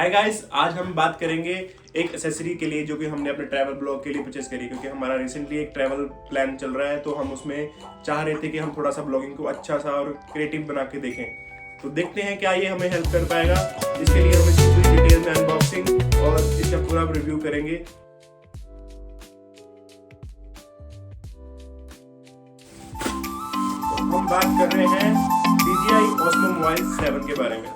Hi guys, आज हम बात करेंगे एक एसेसरी के लिए जो कि हमने अपने ट्रैवल ब्लॉग के लिए परचेस करी, क्योंकि हमारा रिसेंटली एक ट्रैवल प्लान चल रहा है। तो हम उसमें चाह रहे थे कि हम थोड़ा सा ब्लॉगिंग को अच्छा सा और क्रिएटिव बना के देखें। तो देखते हैं क्या ये हमें हेल्प कर पाएगा। इसके लिए हम इसकी पूरी डिटेल में अनबॉक्सिंग और इसका पूरा रिव्यू करेंगे। तो हम बात कर रहे हैं DJI Osmo Mobile 7 के बारे में।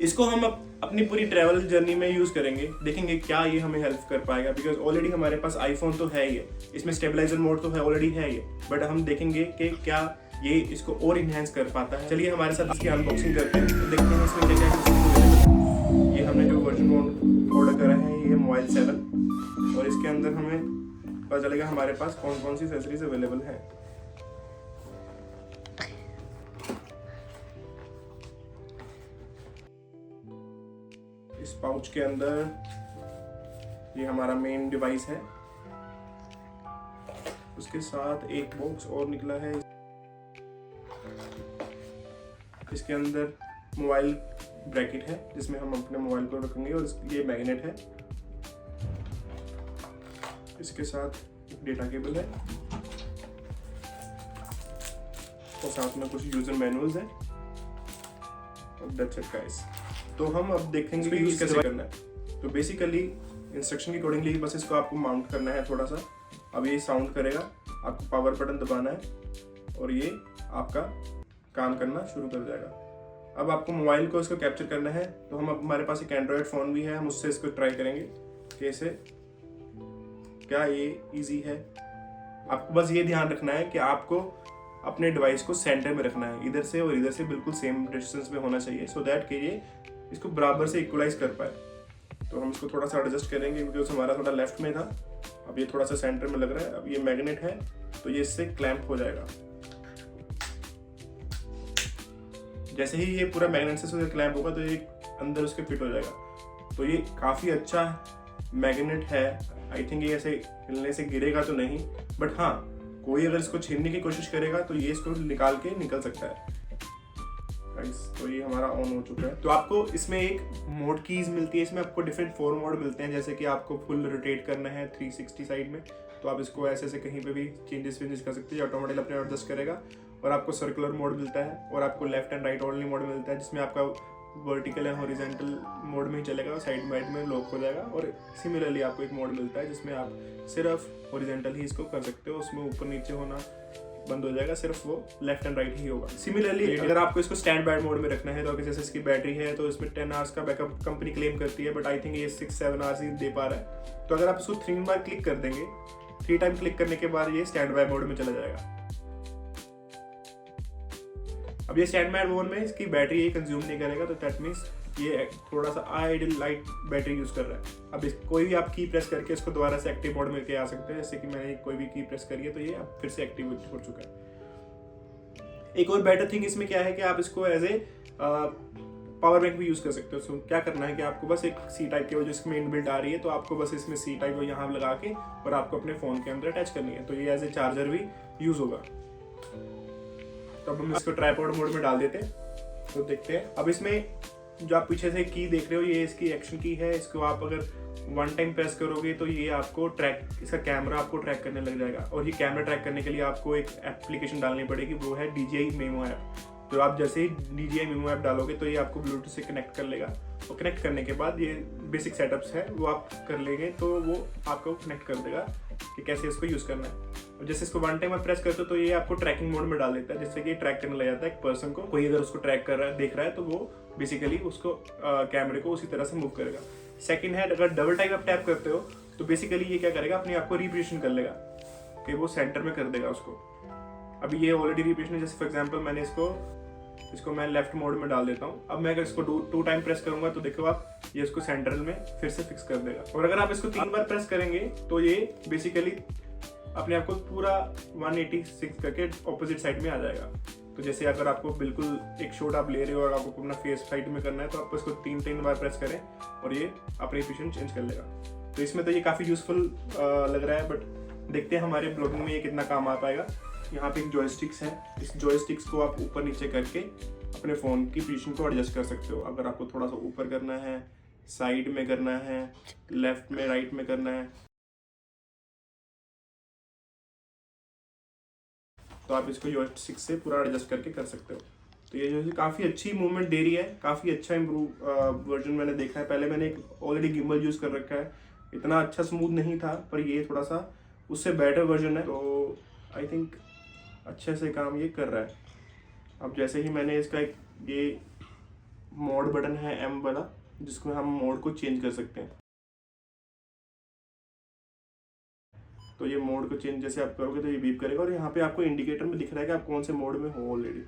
इसको हम अपनी पूरी ट्रैवल जर्नी में यूज करेंगे, देखेंगे क्या ये हमें हेल्प कर पाएगा। बिकॉज ऑलरेडी हमारे पास आईफोन तो है ही है, इसमें स्टेबलाइजर मोड तो है ऑलरेडी है ये, बट हम देखेंगे कि क्या ये इसको और इन्हेंस कर पाता है। चलिए हमारे साथ इसकी अनबॉक्सिंग करते हैं, तो देखते हैं इसमें क्या क्या। ये हमने जो वर्जन ऑर्डर करा है ये मोबाइल 7, और इसके अंदर हमें पता चलेगा हमारे पास कौन कौन सी एक्सेसरीज अवेलेबल है। इस पाउच के अंदर ये हमारा मेन डिवाइस है, उसके साथ एक बॉक्स और निकला है। इसके अंदर मोबाइल ब्रैकेट है जिसमें हम अपने मोबाइल को रखेंगे, और ये मैग्नेट है। इसके साथ एक डेटा केबल है और साथ में कुछ यूजर मैनुअल्स हैं, और दैट्स इट गाइस। तो हम अब देखेंगे यूज कैसे करना है। तो बेसिकली इंस्ट्रक्शन के अकॉर्डिंगली बस इसको आपको माउंट करना है थोड़ा सा। अब ये साउंड करेगा, आपको पावर बटन दबाना है और ये आपका काम करना शुरू कर जाएगा। अब आपको मोबाइल को इसको कैप्चर करना है, तो हम हमारे पास एक एंड्रॉयड फ़ोन भी है, हम उससे इसको ट्राई करेंगे कैसे क्या ये ईजी है। आपको बस ये ध्यान रखना है कि आपको अपने डिवाइस को सेंटर में रखना है, इधर से और इधर से बिल्कुल सेम डिस्टेंस में होना चाहिए, सो दैट कि ये इसको बराबर से इक्वलाइज कर पाए। तो हम इसको थोड़ा सा एडजस्ट करेंगे क्योंकि हमारा थोड़ा लेफ्ट में था, अब ये थोड़ा सा सेंटर में लग रहा है। अब ये मैग्नेट है तो ये इससे क्लैंप हो जाएगा। जैसे ही ये पूरा मैग्नेट से क्लैंप होगा तो ये अंदर उसके फिट हो जाएगा। तो ये काफ़ी अच्छा मैग्नेट है। आई थिंक ये ऐसे हिलने से गिरेगा तो नहीं, बट हाँ कोई अगर इसको छीनने की कोशिश करेगा तो ये इसको निकाल के निकल सकता है। तो ये हमारा ऑन हो चुका है। तो आपको इसमें एक मोड कीज मिलती है, इसमें आपको डिफरेंट 4 मोड मिलते हैं। जैसे कि आपको फुल रोटेट करना है 360 साइड में, तो आप इसको ऐसे से कहीं पे भी चेंजेस कर सकते हैं, ऑटोमेटिक अपने आप एडजस्ट करेगा। और आपको सर्कुलर मोड मिलता है, और आपको left and right only mode मिलता है, जिसमें आपका वर्टिकल एंड हॉरिजॉन्टल मोड में ही चलेगा, साइड बाइड में लॉक हो जाएगा। और सिमिलरली आपको एक मोड मिलता है जिसमें आप सिर्फ हॉरिजॉन्टल ही इसको कर सकते हो, उसमें ऊपर नीचे होना बंद हो जाएगा, सिर्फ वो लेफ्ट एंड राइट ही होगा। सिमिलरली अगर आपको इसको स्टैंड बाय मोड में रखना है, तो अगर जैसे इसकी बैटरी है तो इसमें 10 आवर्स का बैकअप कंपनी क्लेम करती है, बट आई थिंक ये 6-7 आवर्स ही दे पा रहा है। तो अगर आप इसको 3 बार क्लिक कर देंगे, 3 टाइम क्लिक करने के बाद ये स्टैंड बाय मोड में चला जाएगा। अब ये स्टैंड बाय मोड में इसकी बैटरी ये कंज्यूम नहीं करेगा, तो दैट मीन्स ये थोड़ा सा आइडल लाइट बैटरी यूज कर रहा है। अब कोई भी आप की प्रेस करके इसको दोबारा से एक्टिव मोड में आ सकते हैं। जैसे कि मैंने कोई भी की प्रेस करी है तो ये अब फिर से एक्टिव हो चुका है। एक और बेटर थिंग इसमें क्या है कि आप इसको एज ए पावर बैंक भी यूज कर सकते हो। सो क्या करना है कि आपको बस एक सी टाइप की जो इसमें इनबिल्ट आ रही है, तो आपको बस इसमें सी टाइप को यहाँ लगा के और आपको अपने फोन के अंदर अटैच करनी है, तो ये एज ए चार्जर भी यूज होगा। तो अब हम इसको ट्राइपॉड मोड में डाल देते हैं, तो देखते हैं। अब इसमें जो आप पीछे से की देख रहे हो, ये इसकी एक्शन की है। इसको आप अगर 1 टाइम प्रेस करोगे तो ये आपको ट्रैक, इसका कैमरा आपको ट्रैक करने लग जाएगा। और ये कैमरा ट्रैक करने के लिए आपको एक एप्लीकेशन डालनी पड़ेगी, वो है DJI Memo ऐप। तो आप जैसे ही DJI Memo ऐप डालोगे तो ये आपको ब्लूटूथ से कनेक्ट कर लेगा, और कनेक्ट करने के बाद ये बेसिक सेटअप्स है वो आप कर लेंगे, तो वो आपको कनेक्ट कर देगा कि कैसे इसको यूज़ करना है। और जैसे इसको 1 टाइम आप प्रेस करते हो तो ये आपको ट्रैकिंग मोड में डाल देता है, जिससे कि ट्रैक करने लग जाता है एक पर्सन को। कोई अगर उसको ट्रैक कर रहा है, देख रहा है, तो वो बेसिकली उसको कैमरे को उसी तरह से मूव करेगा। सेकंड है, अगर डबल टाइम आप टैप करते हो तो बेसिकली ये क्या करेगा, अपने आप को रिपोजिशन कर लेगा कि वो सेंटर में कर देगा उसको। अभी ये ऑलरेडी रिपोजिशन है। जैसे फॉर एग्जांपल मैंने इसको मैं लेफ्ट मोड में डाल देता हूँ। अब मैं अगर इसको 2 टाइम प्रेस करूंगा तो देखो आप, ये इसको सेंट्रल में फिर से फिक्स कर देगा। और अगर आप इसको 3 बार प्रेस करेंगे तो ये बेसिकली अपने आप को पूरा 186 करके ऑपोजिट साइड में आ जाएगा। तो जैसे अगर आपको बिल्कुल एक शॉट आप ले रहे हो और आपको अपना फेस साइड में करना है, तो आप इसको 3 बार प्रेस करें और ये अपनी पोजीशन चेंज कर लेगा। तो इसमें तो ये काफ़ी यूजफुल लग रहा है, बट देखते हैं हमारे ब्लॉगिंग में ये कितना काम आ पाएगा। यहाँ पे एक जॉयस्टिक्स है, इस जॉयस्टिक्स को आप ऊपर नीचे करके अपने फ़ोन की पोजीशन को एडजस्ट कर सकते हो। अगर आपको थोड़ा सा ऊपर करना है, साइड में करना है, लेफ्ट में, राइट में करना है, तो आप इसको जॉयस्टिक से पूरा एडजस्ट करके कर सकते हो। तो ये जो है काफ़ी अच्छी मूवमेंट दे रही है, काफ़ी अच्छा इम्प्रूव वर्जन मैंने देखा है। पहले मैंने एक ऑलरेडी गिम्बल यूज़ कर रखा है, इतना अच्छा स्मूथ नहीं था, पर ये थोड़ा सा उससे बेटर वर्जन है, तो आई थिंक अच्छे से काम ये कर रहा है। अब जैसे ही मैंने इसका एक ये मोड बटन है M वाला, जिसको हम मोड को चेंज कर सकते हैं, तो ये मोड को चेंज जैसे आप करोगे तो ये बीप करेगा और यहाँ पे आपको इंडिकेटर में दिख रहा है कि आप कौन से मोड में हो ऑलरेडी।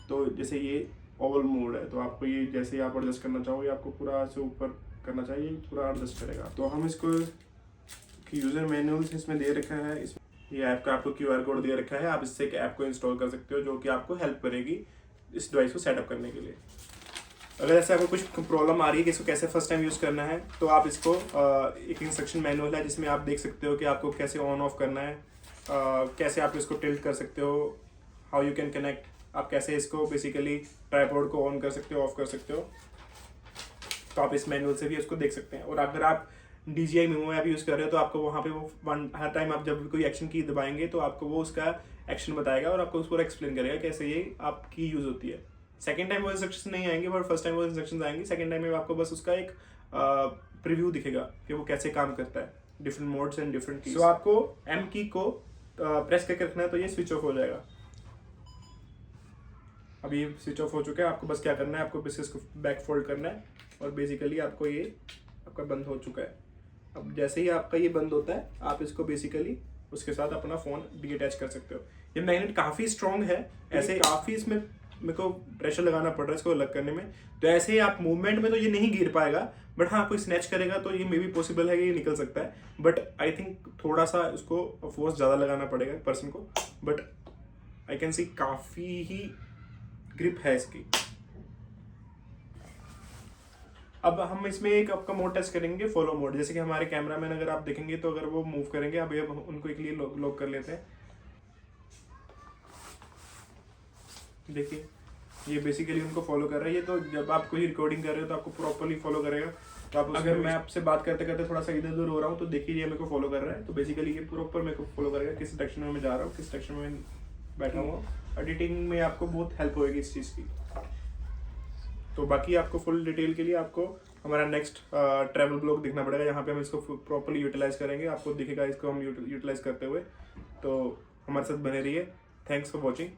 तो जैसे ये ऑल मोड है, तो आपको ये जैसे ही आप एडजस्ट करना चाहोगे आपको पूरा से ऊपर करना चाहिए, पूरा एडजस्ट करेगा। तो हम इसको यूज़र मैनुअल इसमें दे रखा है, इसमें ये ऐप का आपको QR कोड दे रखा है, आप इससे एक ऐप को इंस्टॉल कर सकते हो जो कि आपको हेल्प करेगी इस डिवाइस को सेटअप करने के लिए। अगर ऐसे आपको कुछ प्रॉब्लम आ रही है कि इसको कैसे फर्स्ट टाइम यूज़ करना है, तो आप इसको एक इंस्ट्रक्शन मैनुअल है जिसमें आप देख सकते हो कि आपको कैसे ऑन ऑफ करना है, कैसे आप इसको टिल्ट कर सकते हो, हाउ यू कैन कनेक्ट, आप कैसे इसको बेसिकली ट्राइपॉड को ऑन कर सकते हो, ऑफ कर सकते हो। तो आप इस मैनुअल से भी इसको देख सकते हैं। और अगर आप DJI Mimo ऐप यूज़ कर रहे हो तो आपको वहाँ पे वो हर टाइम आप जब भी कोई एक्शन की दबाएंगे तो आपको वो उसका एक्शन बताएगा और आपको उसको एक्सप्लेन करेगा कैसे ये आपकी यूज़ होती है। सेकंड टाइम वो इंस्ट्रक्शन नहीं आएंगे, बट फर्स्ट टाइम वो इंस्ट्रक्शन आएंगे। सेकंड टाइम में आपको बस उसका एक प्रीव्यू दिखेगा कि वो कैसे काम करता है, different modes and different keys. So आपको M की को प्रेस करके रखना है तो ये स्विच ऑफ हो जाएगा। अब ये स्विच ऑफ हो चुका है, आपको बस क्या करना है, आपको बस इसको बैक फोल्ड करना है और बेसिकली आपको ये आपका बंद हो चुका है। अब जैसे ही आपका ये बंद होता है आप इसको बेसिकली उसके साथ अपना फ़ोन डीअटैच कर सकते हो। ये मैग्नेट काफ़ी स्ट्रॉन्ग है, ऐसे काफ़ी इसमें मेरे को प्रेशर लगाना पड़ रहा है इसको अलग करने में। तो ऐसे ही आप मूवमेंट में तो ये नहीं गिर पाएगा, बट हाँ कोई स्नैच करेगा तो ये मे बी पॉसिबल है कि ये निकल सकता है, बट आई थिंक थोड़ा सा उसको फोर्स ज़्यादा लगाना पड़ेगा पर्सन को। बट आई कैन सी काफ़ी ही ग्रिप है इसकी। अब हम इसमें एक आपका मोड टेस्ट करेंगे, फॉलो मोड। जैसे कि हमारे कैमरामैन अगर आप देखेंगे तो अगर वो मूव करेंगे, अब उनको एक लिए लॉक कर लेते हैं। देखिए ये बेसिकली उनको फॉलो कर रहा है। ये तो जब आप कोई रिकॉर्डिंग कर रहे हो तो आपको प्रॉपरली फॉलो करेगा। तो आप अगर मैं आपसे बात करते करते थोड़ा सा इधर उधर हो रहा हूँ तो देखिए ये मेरे को फॉलो कर रहा है। तो बेसिकली ये प्रॉपर मेरे को फॉलो करेगा किस डायरेक्शन में मैं जा रहा हूँ, किस डायरेक्शन में बैठा हुआ हूँ। एडिटिंग में आपको बहुत हेल्प होगी इस चीज़ की। तो बाकी आपको फुल डिटेल के लिए आपको हमारा नेक्स्ट ट्रैवल ब्लॉग देखना पड़ेगा, यहाँ पे हम इसको प्रॉपर्ली यूटिलाइज करेंगे, आपको दिखेगा इसको हम यूटिलाइज करते हुए। तो हमारे साथ बने रहिए। Thanks for watching.